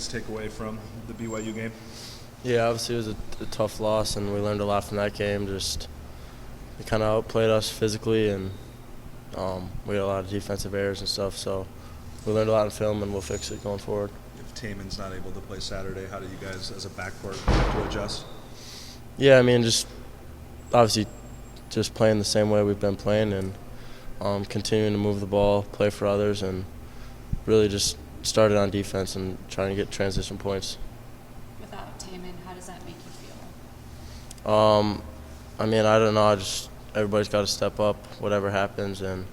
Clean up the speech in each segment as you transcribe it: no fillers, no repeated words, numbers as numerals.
guys take away from the BYU game? Yeah, obviously it was a tough loss, and we learned a lot from that game. Just they kind of outplayed us physically, and we had a lot of defensive errors and stuff. So we learned a lot in film, and we'll fix it going forward. If Taman's not able to play Saturday, how do you guys as a backcourt have to adjust? Yeah, I mean, obviously just playing the same way we've been playing, and continuing to move the ball, play for others, and really just started on defense and trying to get transition points. Without Taman, how does that make you feel? I mean, I don't know. Everybody's got to step up, whatever happens, and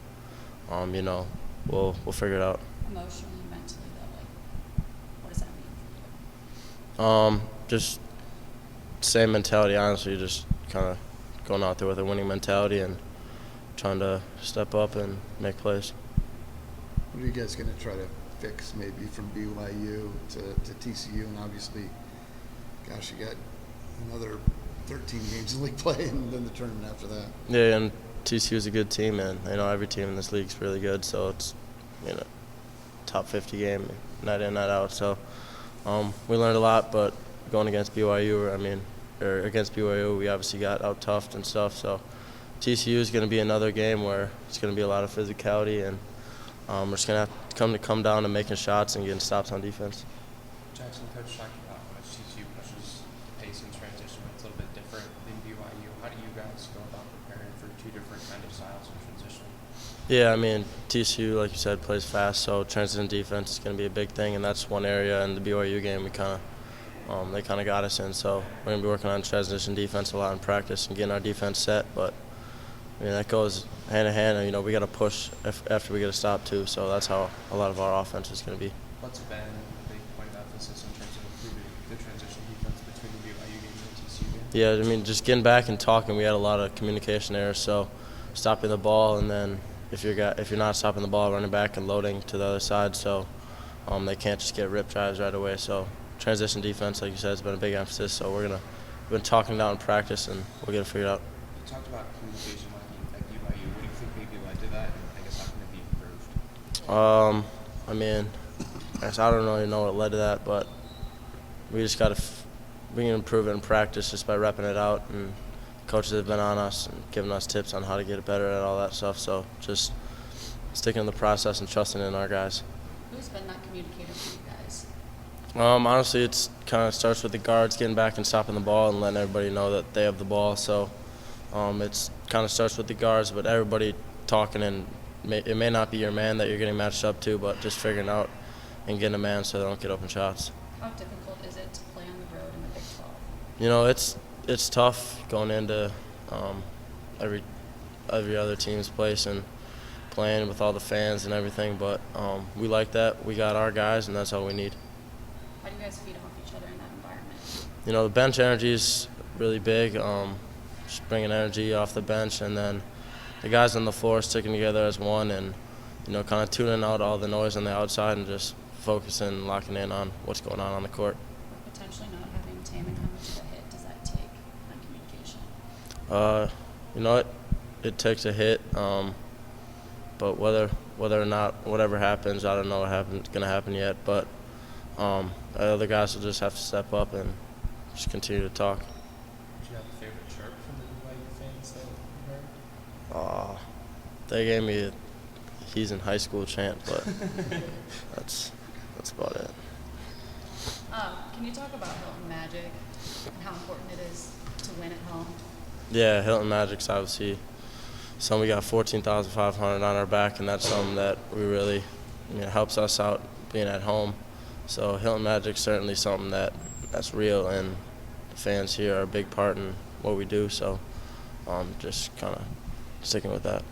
we'll figure it out. Emotionally, mentally, though, what does that mean for you? Just same mentality. Honestly, just kind of going out there with a winning mentality and trying to step up and make plays. What are you guys going to try to fix maybe from BYU to TCU? And obviously, gosh, you got another 13 games of league play and then the tournament after that. Yeah, and TCU is a good team, and every team in this league is really good. So it's top 50 game, night in, night out. So we learned a lot, but going against BYU, against BYU, we obviously got out toughed and stuff. So TCU is going to be another game where it's going to be a lot of physicality, and we're just going to have to come down to making shots and getting stops on defense. Jackson, Coach talked about how much TCU pushes pace and transition, but it's a little bit different than BYU. How do you guys go about preparing for two different kind of styles of transition? Yeah, I mean, TCU, like you said, plays fast, so transition defense is going to be a big thing, and that's one area in the BYU game they kind of got us in. So we're going to be working on transition defense a lot in practice and getting our defense set, but that goes hand in hand. We got to push after we get a stop too. So that's how a lot of our offense is going to be. What's been a big point of emphasis in terms of improving the transition defense between the BYU game and the TCU game? Yeah, just getting back and talking. We had a lot of communication errors. So stopping the ball, and then if you're not stopping the ball, running back and loading to the other side. So they can't just get rip drives right away. So transition defense, like you said, has been a big emphasis. So we've been talking down in practice, and we'll get it figured out. You talked about communication at BYU. What do you think maybe led to that, and I guess how can it be improved? I don't really know what led to that, but we just got to we can improve it in practice just by repping it out, and coaches have been on us and giving us tips on how to get it better at all that stuff. So just sticking to the process and trusting in our guys. Who's been that communicator for you guys? Honestly, it's kind of starts with the guards getting back and stopping the ball and letting everybody know that they have the ball. So it's kind of starts with the guards, but everybody talking, and it may not be your man that you're getting matched up to, but just figuring out and getting a man so they don't get open shots. How difficult is it to play on the road in the Big 12? It's tough going into every other team's place and playing with all the fans and everything, but we like that. We got our guys, and that's all we need. How do you guys feed off each other in that environment? The bench energy is really big, just bringing energy off the bench, and then the guys on the floor sticking together as one, and kind of tuning out all the noise on the outside and just focusing and locking in on what's going on the court. Potentially not having Taman come into the hit, does that take on communication? It takes a hit, but whether or not whatever happens, I don't know what's going to happen yet. But the other guys will just have to step up and just continue to talk. Do you have a favorite chirp from the BYU fans that you heard? They gave me a "he's in high school" chant, but that's about it. Can you talk about Hilton Magic and how important it is to win at home? Yeah, Hilton Magic's obviously something. We got 14,500 on our back, and that's something that we really helps us out being at home. So Hilton Magic's certainly something that's real, and the fans here are a big part in what we do. So just kind of sticking with that.